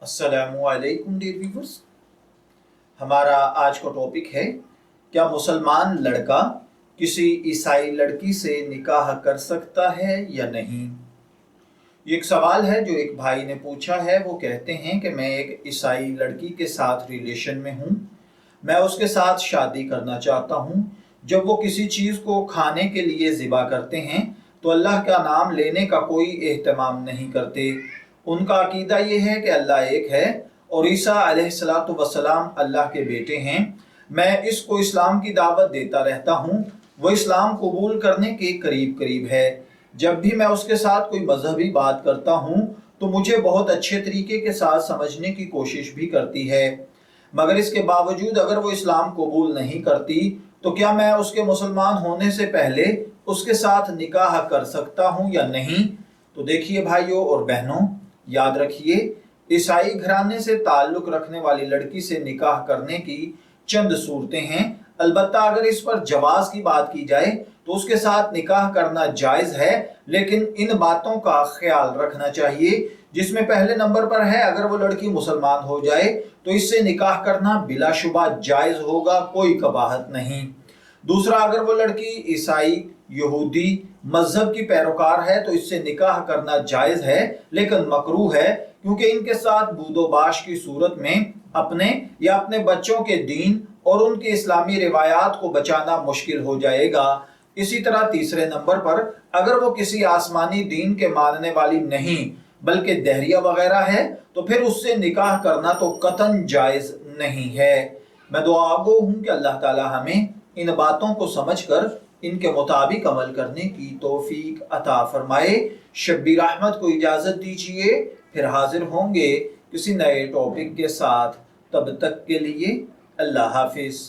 अस्सलामुअलैकुम dear viewers. हमारा आज का टॉपिक है, क्या मुसलमान लड़का किसी ईसाई लड़की से निकाह कर सकता है या नहीं। ये एक सवाल है जो एक भाई ने पूछा है। वो कहते हैं कि मैं एक ईसाई लड़की के साथ रिलेशन में हूँ, मैं उसके साथ शादी करना चाहता हूँ। जब वो किसी चीज़ को खाने के लिए ज़िबा करते हैं तो अल्लाह का नाम लेने का कोई एहतमाम नहीं करते। उनका अकीदा ये है कि अल्लाह एक है और ईसा अलैहिस्सलातु वस्सलाम अल्लाह के बेटे हैं। मैं इसको इस्लाम की दावत देता रहता हूँ। वो इस्लाम कबूल करने के करीब करीब है। जब भी मैं उसके साथ कोई मजहबी बात करता हूँ तो मुझे बहुत अच्छे तरीके के साथ समझने की कोशिश भी करती है, मगर इसके बावजूद अगर वो इस्लाम कबूल नहीं करती तो क्या मैं उसके मुसलमान होने से पहले उसके साथ निकाह कर सकता हूँ या नहीं। तो देखिए भाइयों और बहनों, याद रखिए, ईसाई घराने से ताल्लुक रखने वाली लड़की से निकाह करने की चंद सूरतें हैं। अलबत्ता अगर इस पर जवाज की बात की जाए तो उसके साथ निकाह करना जायज़ है, लेकिन इन बातों का ख्याल रखना चाहिए, जिसमें पहले नंबर पर है, अगर वो लड़की मुसलमान हो जाए तो इससे निकाह करना बिलाशुबा जायज़ होगा, कोई कबाहत नहीं। दूसरा, अगर वो लड़की ईसाई यहूदी मजहब की पैरोकार है तो इससे निकाह करना जायज़ है, लेकिन मकरूह है, क्योंकि इनके साथ बूदोबाश की सूरत में अपने या अपने बच्चों के दीन और उनकी इस्लामी रिवायात को बचाना मुश्किल हो जाएगा। इसी तरह तीसरे नंबर पर, अगर वो किसी आसमानी दीन के मानने वाली नहीं बल्कि दहरिया वगैरह है तो फिर उससे निकाह करना तो कतन जायज़ नहीं है। मैं दुआगो हूँ कि अल्लाह ताला हमें इन बातों को समझकर इनके मुताबिक अमल करने की तौफीक अता फरमाए। शब्बीर अहमद को इजाज़त दीजिए, फिर हाजिर होंगे किसी नए टॉपिक के साथ। तब तक के लिए अल्लाह हाफिज़।